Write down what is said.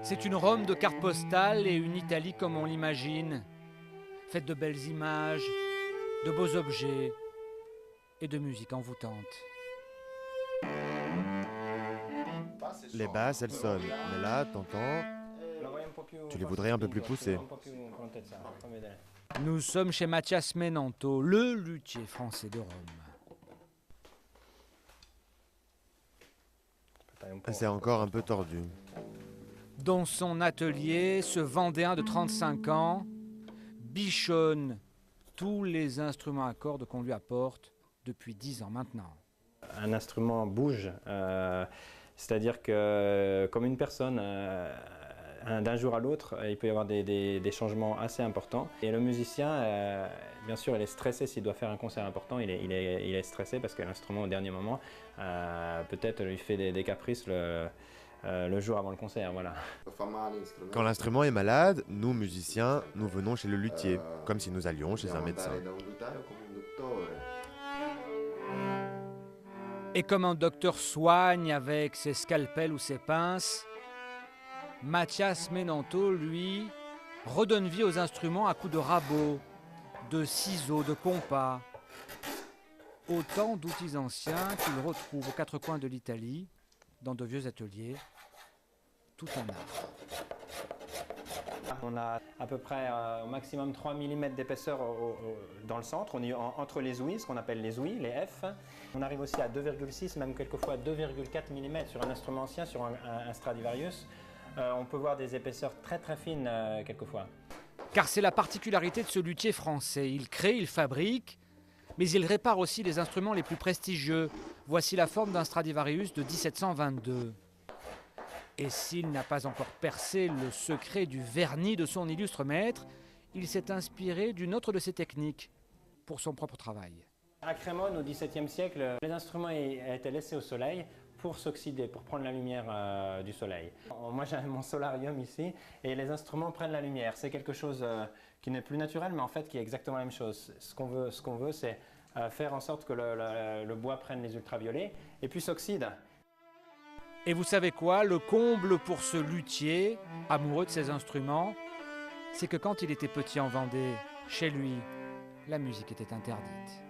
C'est une Rome de cartes postales et une Italie comme on l'imagine, faite de belles images, de beaux objets et de musique envoûtante. Les basses, elles sonnent, mais là, t'entends, tu les voudrais un peu plus poussées. Nous sommes chez Mathias Menanto, le luthier français de Rome. C'est encore un peu tordu. Dans son atelier, ce Vendéen de 35 ans bichonne tous les instruments à cordes qu'on lui apporte depuis 10 ans maintenant. Un instrument bouge, c'est-à-dire que comme une personne, d'un jour à l'autre, il peut y avoir des changements assez importants. Et le musicien, bien sûr, il est stressé s'il doit faire un concert important, il est stressé parce que l'instrument, au dernier moment, peut-être lui fait des caprices le jour avant le concert. Voilà. Quand l'instrument est malade, nous, musiciens, nous venons chez le luthier, comme si nous allions chez un médecin. Et comme un docteur soigne avec ses scalpels ou ses pinces, Mathias Menanto, lui, redonne vie aux instruments à coups de rabot, de ciseaux, de compas. Autant d'outils anciens qu'il retrouve aux quatre coins de l'Italie, dans de vieux ateliers, tout un art. On a à peu près au maximum 3 mm d'épaisseur dans le centre, on est entre les ouïes, ce qu'on appelle les ouïes, les F. On arrive aussi à 2,6, même quelquefois 2,4 mm sur un instrument ancien, sur un Stradivarius. On peut voir des épaisseurs très très fines quelquefois. Car c'est la particularité de ce luthier français. Il crée, il fabrique, mais il répare aussi les instruments les plus prestigieux. Voici la forme d'un Stradivarius de 1722. Et s'il n'a pas encore percé le secret du vernis de son illustre maître, il s'est inspiré d'une autre de ses techniques pour son propre travail. À Crémone, au XVIIe siècle, les instruments étaient laissés au soleil pour s'oxyder, pour prendre la lumière du soleil. Moi j'ai mon solarium ici et les instruments prennent la lumière. C'est quelque chose qui n'est plus naturel mais en fait qui est exactement la même chose. Ce qu'on veut c'est faire en sorte que le bois prenne les ultraviolets et puis s'oxyde. Et vous savez quoi? Le comble pour ce luthier, amoureux de ses instruments, c'est que quand il était petit en Vendée, chez lui, la musique était interdite.